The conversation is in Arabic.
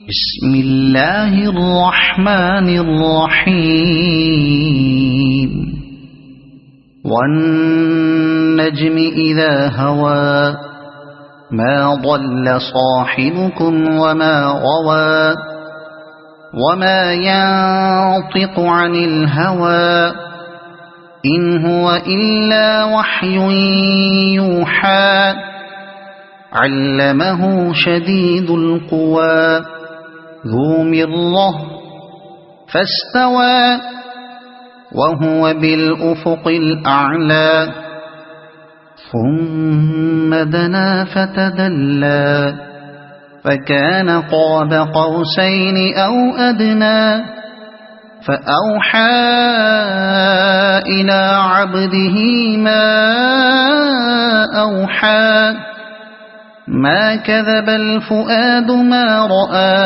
بسم الله الرحمن الرحيم والنجم إذا هوى ما ضل صاحبكم وما غوى وما ينطق عن الهوى إن هو إلا وحي يوحى علمه شديد القوى ذو مرة فاستوى وهو بالأفق الأعلى ثم دنا فتدلى فكان قاب قوسين أو أدنى فأوحى إلى عبده ما أوحى ما كذب الفؤاد ما رأى